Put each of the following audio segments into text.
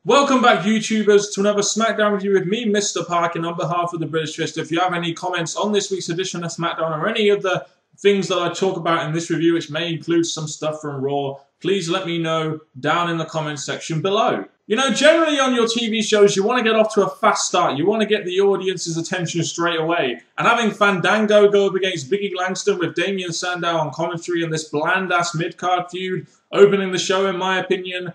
Welcome back, YouTubers, to another Smackdown review with me, Mr. Parkin, on behalf of the British Fist. If you have any comments on this week's edition of Smackdown or any of the things that I talk about in this review, which may include some stuff from Raw, please let me know down in the comments section below. You know, generally on your TV shows, you want to get off to a fast start. You want to get the audience's attention straight away. And having Fandango go up against Biggie Langston with Damien Sandow on commentary and this bland-ass mid-card feud opening the show, in my opinion,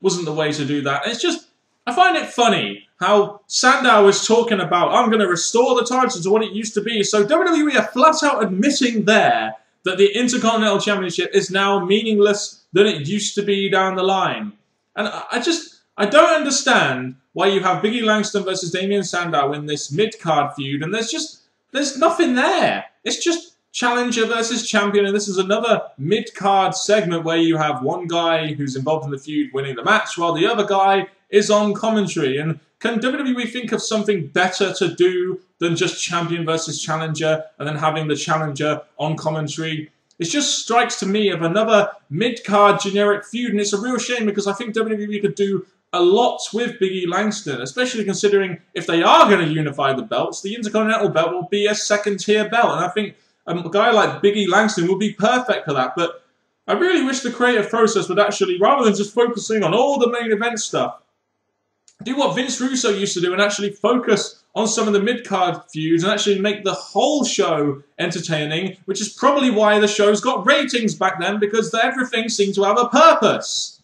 wasn't the way to do that. It's just, I find it funny how Sandow is talking about, I'm going to restore the title to what it used to be. So WWE are flat out admitting there that the Intercontinental Championship is now meaningless than it used to be down the line. And I don't understand why you have Biggie Langston versus Damien Sandow in this mid-card feud, and there's nothing there. It's just Challenger versus Champion, and this is another mid-card segment where you have one guy who's involved in the feud winning the match while the other guy is on commentary. And can WWE think of something better to do than just Champion versus Challenger and then having the Challenger on commentary? It just strikes to me of another mid-card generic feud, and it's a real shame because I think WWE could do a lot with Biggie Langston, especially considering if they are going to unify the belts, the Intercontinental belt will be a second-tier belt, and I think a guy like Biggie Langston would be perfect for that. But I really wish the creative process would actually, rather than just focusing on all the main event stuff, do what Vince Russo used to do and actually focus on some of the mid-card feuds and actually make the whole show entertaining, which is probably why the show's got ratings back then, because everything seemed to have a purpose.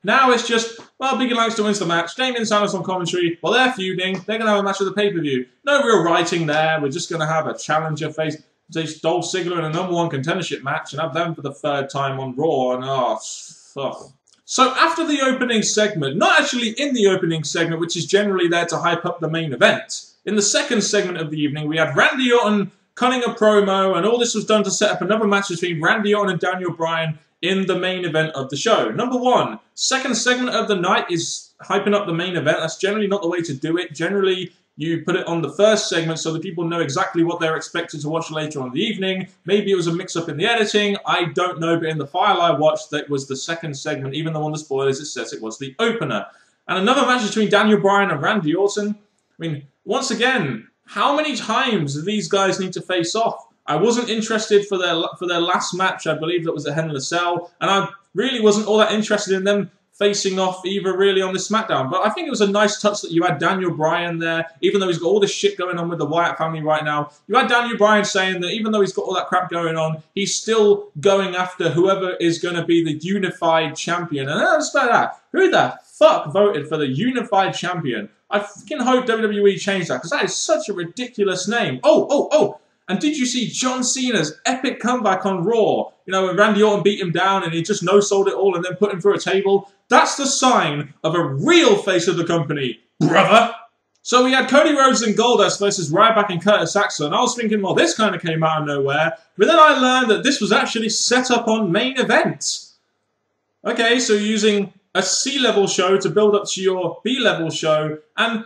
Now it's just, well, Biggie Langston wins the match, Damien Sandow on commentary, while they're feuding, they're going to have a match at the pay-per-view. No real writing there, we're just going to have a challenger face Dolph Ziggler in a #1 contendership match and have them for the third time on Raw, and fuck. So after the opening segment, not actually in the opening segment, which is generally there to hype up the main event, in the second segment of the evening, we had Randy Orton cutting a promo, and all this was done to set up another match between Randy Orton and Daniel Bryan in the main event of the show. Number one, second segment of the night is hyping up the main event. That's generally not the way to do it. Generally, you put it on the first segment so that people know exactly what they're expected to watch later on in the evening. Maybe it was a mix-up in the editing. I don't know, but in the file I watched, that was the second segment. Even though on the spoilers it says it was the opener. And another match between Daniel Bryan and Randy Orton. I mean, once again, how many times do these guys need to face off? I wasn't interested for their last match. I believe that was a Hell in a Cell. And I really wasn't all that interested in them facing off either really on this SmackDown. But I think it was a nice touch that you had Daniel Bryan there, even though he's got all this shit going on with the Wyatt family right now. You had Daniel Bryan saying that even though he's got all that crap going on, he's still going after whoever is going to be the unified champion. And that's about that. Who the fuck voted for the unified champion? I fucking hope WWE changed that, because that is such a ridiculous name. Oh! And did you see John Cena's epic comeback on Raw? You know, when Randy Orton beat him down and he just no-sold it all and then put him through a table? That's the sign of a real face of the company, brother. So we had Cody Rhodes and Goldust versus Ryback and Curtis Axel, and I was thinking, well, this kind of came out of nowhere. But then I learned that this was actually set up on main event. Okay, so using a C-level show to build up to your B-level show. And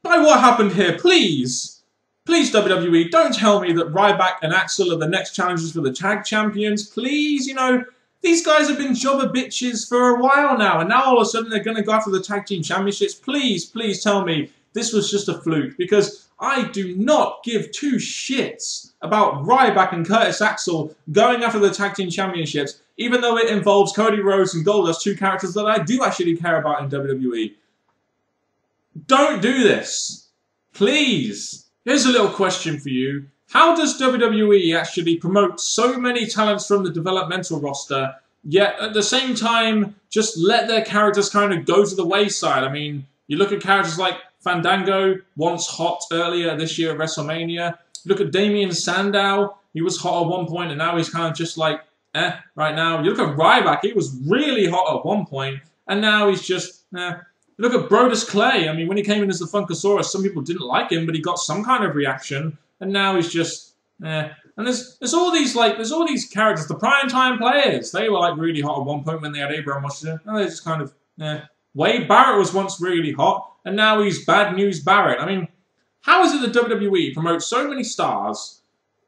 by what happened here, please, WWE, don't tell me that Ryback and Axel are the next challengers for the tag champions. Please, you know, these guys have been jobber bitches for a while now, and now all of a sudden they're going to go after the tag team championships. Please tell me this was just a fluke, because I do not give two shits about Ryback and Curtis Axel going after the tag team championships, even though it involves Cody Rhodes and Goldust, two characters that I do actually care about in WWE. Don't do this. Please. Here's a little question for you. How does WWE actually promote so many talents from the developmental roster, yet at the same time just let their characters kind of go to the wayside? I mean, you look at characters like Fandango, once hot earlier this year at WrestleMania. Look at Damien Sandow. He was hot at one point and now he's kind of just like, right now. You look at Ryback. He was really hot at one point and now he's just, Look at Brodus Clay. I mean, when he came in as the Funkasaurus, some people didn't like him, but he got some kind of reaction. And now he's just, And there's all these characters, the primetime players. They were like really hot at one point when they had Abraham Washington. Now they're just kind of, Wade Barrett was once really hot, and now he's Bad News Barrett. I mean, how is it that WWE promotes so many stars,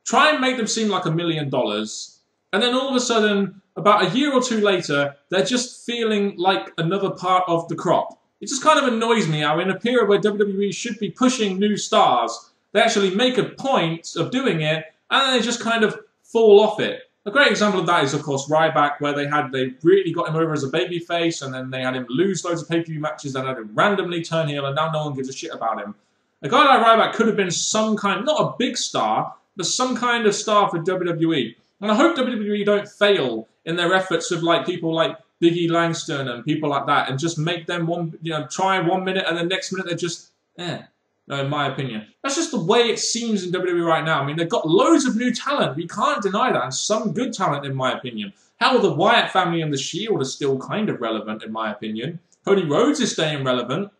try and make them seem like $1 million, and then all of a sudden, about a year or two later, they're just feeling like another part of the crop? It just kind of annoys me how in a period where WWE should be pushing new stars, they actually make a point of doing it, and then they just kind of fall off it. A great example of that is, of course, Ryback, where they really got him over as a babyface, and then they had him lose loads of pay-per-view matches, then had him randomly turn heel, and now no one gives a shit about him. A guy like Ryback could have been some kind, not a big star, but some kind of star for WWE. And I hope WWE don't fail in their efforts with like people like Biggie Langston and people like that, and just make them try 1 minute and the next minute they're just No, in my opinion. That's just the way it seems in WWE right now. I mean, they've got loads of new talent. We can't deny that. And some good talent, in my opinion. Hell, the Wyatt family and The Shield are still kind of relevant, in my opinion. Cody Rhodes is staying relevant.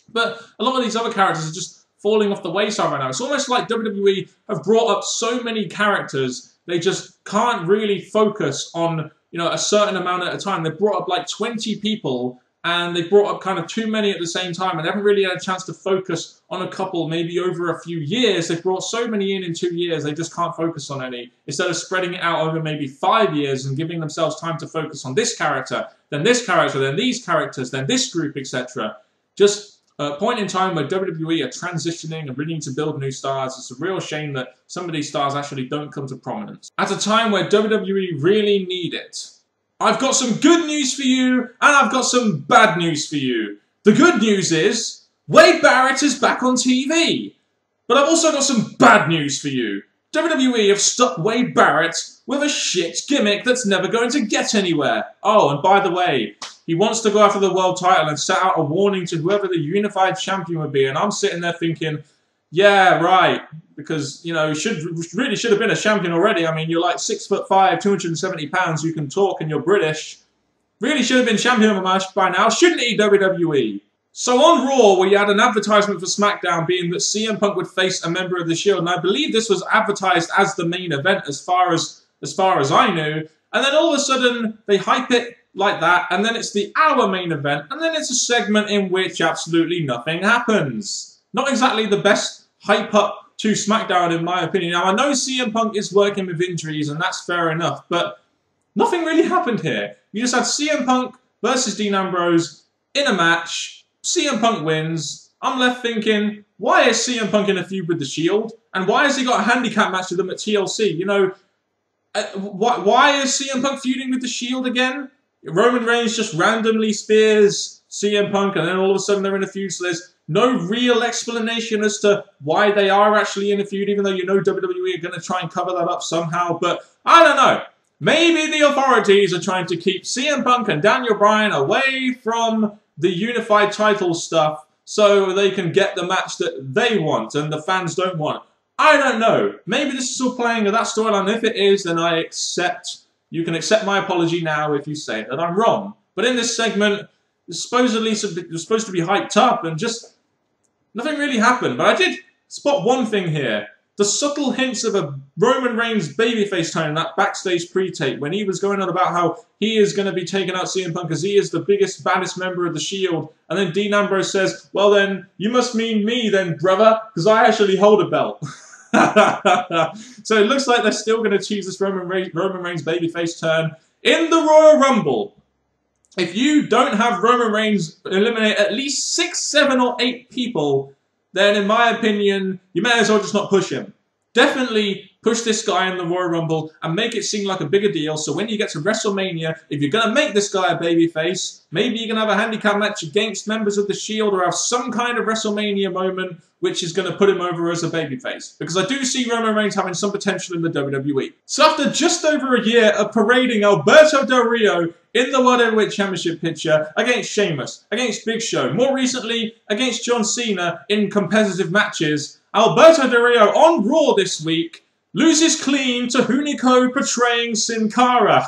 But a lot of these other characters are just falling off the wayside right now. It's almost like WWE have brought up so many characters, they just can't really focus on, a certain amount at a time. They brought up like 20 people, and they brought up kind of too many at the same time, and they haven't really had a chance to focus on a couple maybe over a few years. They've brought so many in 2 years, they just can't focus on any. Instead of spreading it out over maybe 5 years and giving themselves time to focus on this character, then these characters, then this group, etc. Just a point in time where WWE are transitioning and really need to build new stars. It's a real shame that some of these stars actually don't come to prominence. At a time where WWE really need it. I've got some good news for you, and I've got some bad news for you. The good news is, Wade Barrett is back on TV. But I've also got some bad news for you. WWE have stuck Wade Barrett with a shit gimmick that's never going to get anywhere. Oh, and by the way, he wants to go after the world title and set out a warning to whoever the unified champion would be. And I'm sitting there thinking, yeah, right. Because, he really should have been a champion already. I mean, you're like 6'5", 270 pounds, you can talk and you're British. Really should have been champion by now, shouldn't he, WWE? So on Raw, we had an advertisement for Smackdown being that CM Punk would face a member of the Shield. And I believe this was advertised as the main event as far as I knew. And then all of a sudden, they hype it like that. And then it's the hour main event. And then it's a segment in which absolutely nothing happens. Not exactly the best hype up to SmackDown, in my opinion. Now, I know CM Punk is working with injuries, and that's fair enough, but nothing really happened here. You just had CM Punk versus Dean Ambrose in a match. CM Punk wins. I'm left thinking, why is CM Punk in a feud with The Shield? And why has he got a handicap match with them at TLC? Why is CM Punk feuding with The Shield again? Roman Reigns just randomly spears CM Punk, and then all of a sudden they're in a feud, so there's no real explanation as to why they are actually in a feud, even though WWE are going to try and cover that up somehow. But I don't know. Maybe the authorities are trying to keep CM Punk and Daniel Bryan away from the unified title stuff so they can get the match that they want and the fans don't want. I don't know. Maybe this is all playing with that storyline. If it is, then you can accept my apology now if you say that I'm wrong. But in this segment, it's supposed to be hyped up and just nothing really happened. But I did spot one thing here. The subtle hints of a Roman Reigns babyface turn in that backstage pre-tape when he was going on about how he is going to be taking out CM Punk because he is the biggest, baddest member of the Shield. And then Dean Ambrose says, well then, you must mean me then, brother, because I actually hold a belt. So it looks like they're still going to choose this Roman Reigns babyface turn in the Royal Rumble. If you don't have Roman Reigns eliminate at least 6, 7, or 8 people, then in my opinion, you may as well just not push him. Definitely push this guy in the Royal Rumble and make it seem like a bigger deal. So when you get to WrestleMania, if you're going to make this guy a babyface, maybe you can have a handicap match against members of the Shield or have some kind of WrestleMania moment which is going to put him over as a babyface. Because I do see Roman Reigns having some potential in the WWE. So after just over a year of parading Alberto Del Rio in the World Heavyweight Championship picture against Sheamus, against Big Show, more recently against John Cena in competitive matches, Alberto Del Rio on Raw this week loses clean to Hunico portraying Sin Cara.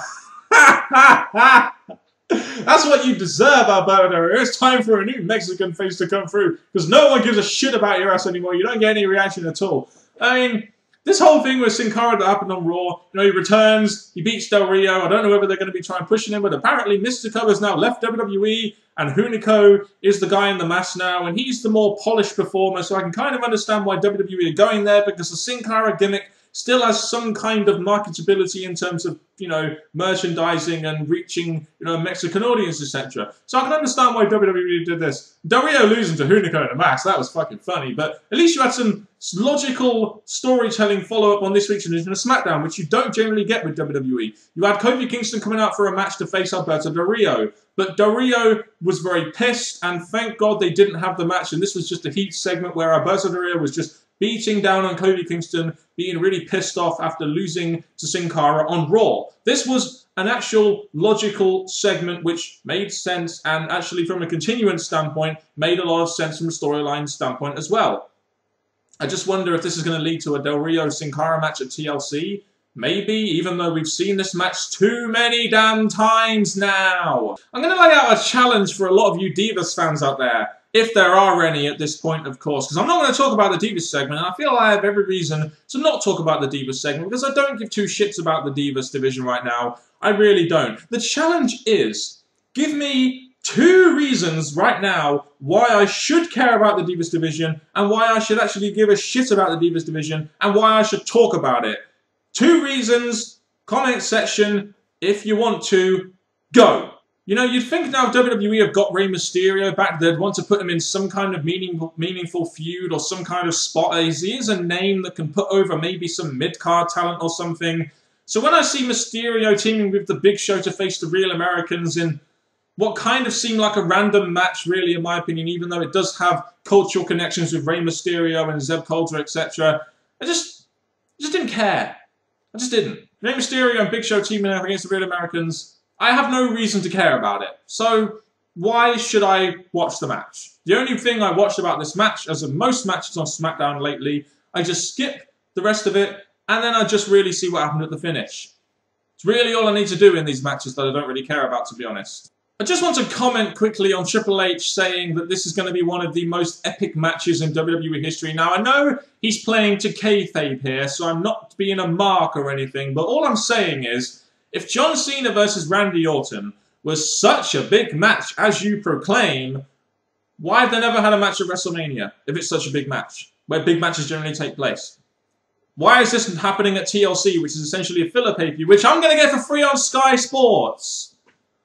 That's what you deserve, Alberto Del Rio. It's time for a new Mexican face to come through because no one gives a shit about your ass anymore. You don't get any reaction at all. I mean, this whole thing with Sin Cara that happened on Raw, he returns, he beats Del Rio. I don't know whether they're going to be trying pushing him, but apparently Mystico has now left WWE and Hunico is the guy in the mask now, and he's the more polished performer, so I can kind of understand why WWE are going there because the Sin Cara gimmick still has some kind of marketability in terms of, you know, merchandising and reaching, you know, a Mexican audience, etc. So I can understand why WWE did this. Del Rio losing to Hunico in a match, that was fucking funny, but at least you had some logical storytelling follow-up on this week's edition of SmackDown, which you don't generally get with WWE. You had Kofi Kingston coming out for a match to face Alberto Del Rio, but Del Rio was very pissed, and thank God they didn't have the match, and this was just a heat segment where Alberto Del Rio was just beating down on Kofi Kingston, being really pissed off after losing to Sin Cara on Raw. This was an actual logical segment which made sense, and actually from a continuance standpoint, made a lot of sense from a storyline standpoint as well. I just wonder if this is going to lead to a Del Rio-Sin Cara match at TLC. Maybe, even though we've seen this match too many damn times now. I'm going to lay out a challenge for a lot of you Divas fans out there. If there are any at this point, of course, because I'm not going to talk about the Divas segment, and I feel I have every reason to not talk about the Divas segment, because I don't give two shits about the Divas division right now. I really don't. The challenge is, give me 2 reasons right now why I should care about the Divas division, and why I should actually give a shit about the Divas division, and why I should talk about it. 2 reasons, comment section, if you want to, go. You know, you'd think now WWE have got Rey Mysterio back, they'd want to put him in some kind of meaningful feud or some kind of spot. He is a name that can put over maybe some mid-card talent or something. So when I see Mysterio teaming with the Big Show to face the Real Americans in what kind of seemed like a random match, really, in my opinion, even though it does have cultural connections with Rey Mysterio and Zeb Coulter, etc., I just didn't care. I just didn't. Rey Mysterio and Big Show teaming up against the Real Americans, I have no reason to care about it. So why should I watch the match? The only thing I watched about this match, as in most matches on SmackDown lately, I just skip the rest of it, and then I just really see what happened at the finish. It's really all I need to do in these matches that I don't really care about, to be honest. I just want to comment quickly on Triple H saying that this is going to be one of the most epic matches in WWE history. Now, I know he's playing to kayfabe here, so I'm not being a mark or anything, but all I'm saying is, if John Cena versus Randy Orton was such a big match as you proclaim, why have they never had a match at WrestleMania if it's such a big match, where big matches generally take place? Why is this happening at TLC, which is essentially a filler pay-per-view, which I'm going to get for free on Sky Sports?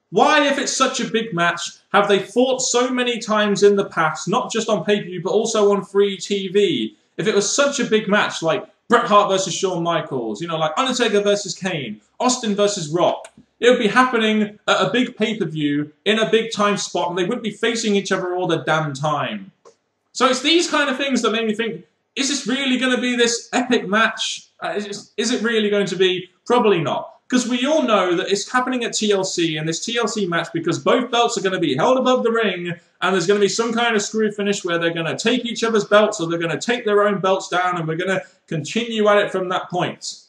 Why, if it's such a big match, have they fought so many times in the past, not just on pay-per-view, but also on free TV? If it was such a big match, like Bret Hart versus Shawn Michaels, you know, like Undertaker versus Kane, Austin versus Rock, it would be happening at a big pay-per-view in a big time spot, and they wouldn't be facing each other all the damn time. So it's these kind of things that make me think, is this really going to be this epic match? Is it really going to be? Probably not. Because we all know that it's happening at TLC, and this TLC match, because both belts are going to be held above the ring, and there's going to be some kind of screw finish where they're going to take each other's belts, or they're going to take their own belts down, and we're going to continue at it from that point.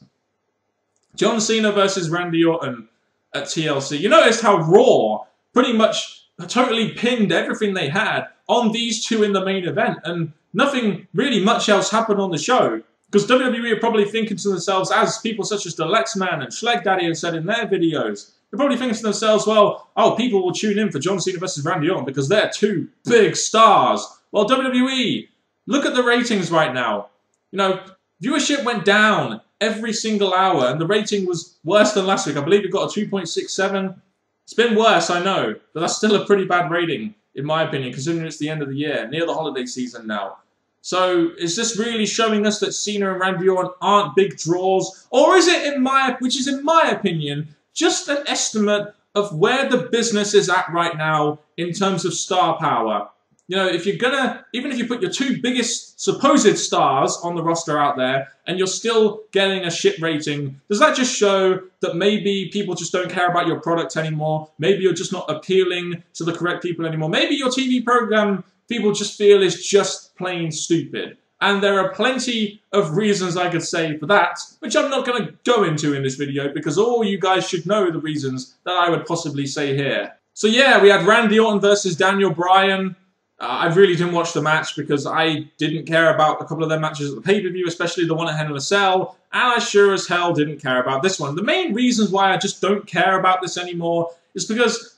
John Cena versus Randy Orton at TLC. You noticed how Raw pretty much totally pinned everything they had on these two in the main event, and nothing really much else happened on the show. Because WWE are probably thinking to themselves, as people such as the Lex Man and Schleg Daddy have said in their videos, they're probably thinking to themselves, well, oh, people will tune in for John Cena versus Randy Orton because they're two big stars. Well, WWE, look at the ratings right now. You know, viewership went down every single hour, and the rating was worse than last week. I believe it got a 2.67. It's been worse, I know, but that's still a pretty bad rating, in my opinion, considering it's the end of the year, near the holiday season now. So, is this really showing us that Cena and Randy Orton aren't big draws? Or is it, which is in my opinion, just an estimate of where the business is at right now in terms of star power? You know, if you're gonna, even if you put your 2 biggest supposed stars on the roster out there, and you're still getting a shit rating, does that just show that maybe people just don't care about your product anymore? Maybe you're just not appealing to the correct people anymore? Maybe your TV program people just feel is just plain stupid. And there are plenty of reasons I could say for that, which I'm not going to go into in this video, because all you guys should know the reasons that I would possibly say here. So yeah, we had Randy Orton versus Daniel Bryan. I really didn't watch the match because I didn't care about a couple of their matches at the pay-per-view, especially the one at Hell in a Cell, and I sure as hell didn't care about this one. The main reasons why I just don't care about this anymore is because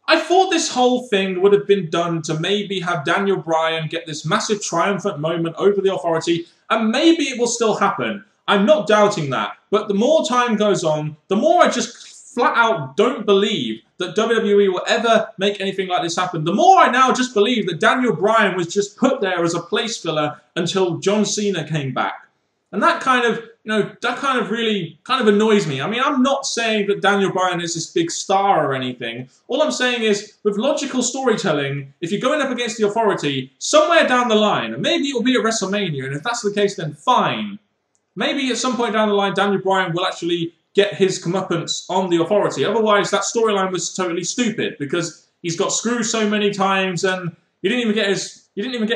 I thought this whole thing would have been done to maybe have Daniel Bryan get this massive triumphant moment over the Authority, and maybe it will still happen. I'm not doubting that. But the more time goes on, the more I just flat out don't believe that WWE will ever make anything like this happen. The more I now just believe that Daniel Bryan was just put there as a place filler until John Cena came back. And that kind of, really annoys me. I mean, I'm not saying that Daniel Bryan is this big star or anything. All I'm saying is, with logical storytelling, if you're going up against the Authority, somewhere down the line, and maybe it'll be at WrestleMania, and if that's the case, then fine. Maybe at some point down the line, Daniel Bryan will actually get his comeuppance on the Authority. Otherwise, that storyline was totally stupid, because he's got screwed so many times, and he didn't even get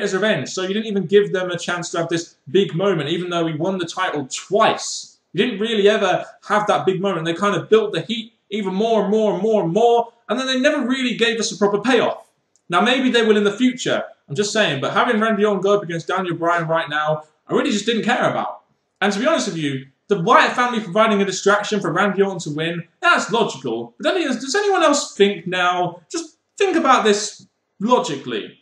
his revenge, so you didn't even give them a chance to have this big moment, even though he won the title twice. You didn't really ever have that big moment. They kind of built the heat even more and more and more and more, and then they never really gave us a proper payoff. Now, maybe they will in the future, I'm just saying, but having Randy Orton go up against Daniel Bryan right now, I really just didn't care about. And to be honest with you, the Wyatt family providing a distraction for Randy Orton to win, that's logical. But does anyone else think now, just think about this logically.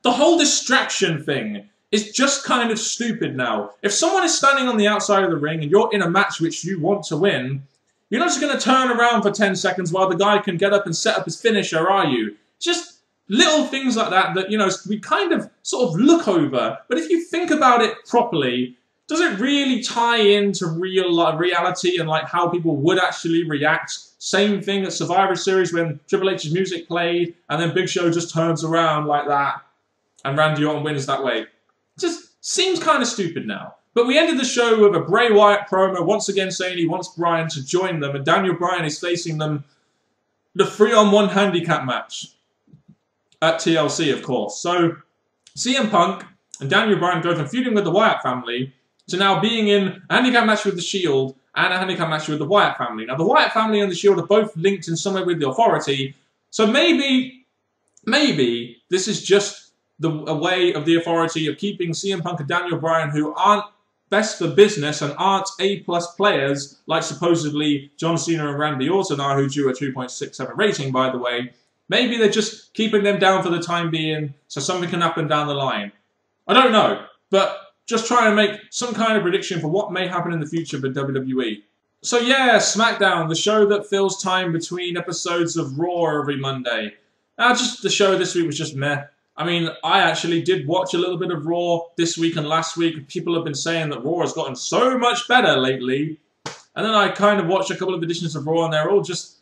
The whole distraction thing is just kind of stupid now. If someone is standing on the outside of the ring and you're in a match which you want to win, you're not just going to turn around for 10 seconds while the guy can get up and set up his finisher, are you? Just little things like that that, we kind of sort of look over. But if you think about it properly, does it really tie into reality and like how people would actually react? Same thing at Survivor Series when Triple H's music played and then Big Show just turns around like that and Randy Orton wins that way. It just seems kind of stupid now. But we ended the show with a Bray Wyatt promo once again saying he wants Bryan to join them, and Daniel Bryan is facing them the 3-on-1 handicap match at TLC, of course. So CM Punk and Daniel Bryan go from feuding with the Wyatt family to now being in a handicap match with the Shield and a handicap match with the Wyatt family. Now, the Wyatt family and the Shield are both linked in some way with the Authority, so maybe this is just a way of the Authority of keeping CM Punk and Daniel Bryan, who aren't best for business and aren't A-plus players, like supposedly John Cena and Randy Orton are, who drew a 2.67 rating, by the way. Maybe they're just keeping them down for the time being, so something can happen down the line. I don't know, but just trying to make some kind of prediction for what may happen in the future for WWE. So yeah, Smackdown, the show that fills time between episodes of Raw every Monday. Just the show this week was just meh. I mean, I actually did watch a little bit of Raw this week and last week. People have been saying that Raw has gotten so much better lately. And then I kind of watched a couple of editions of Raw and they're all just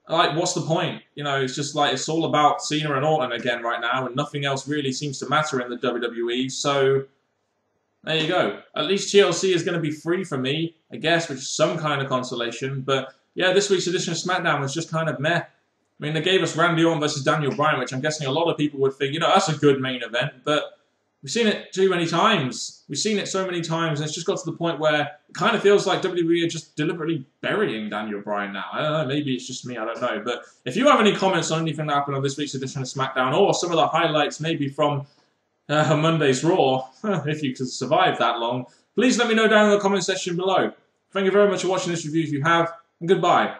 like, what's the point? It's just like, it's all about Cena and Orton again right now, and nothing else really seems to matter in the WWE. So there you go. At least TLC is going to be free for me, I guess, which is some kind of consolation. But yeah, this week's edition of Smackdown was just kind of meh. I mean, they gave us Randy Orton versus Daniel Bryan, which I'm guessing a lot of people would think, that's a good main event. But we've seen it too many times. We've seen it so many times, and it's just got to the point where it kind of feels like WWE are just deliberately burying Daniel Bryan now. I don't know, maybe it's just me, I don't know. But if you have any comments on anything that happened on this week's edition of SmackDown, or some of the highlights maybe from Monday's Raw, if you could survive that long, please let me know down in the comment section below. Thank you very much for watching this review if you have, and goodbye.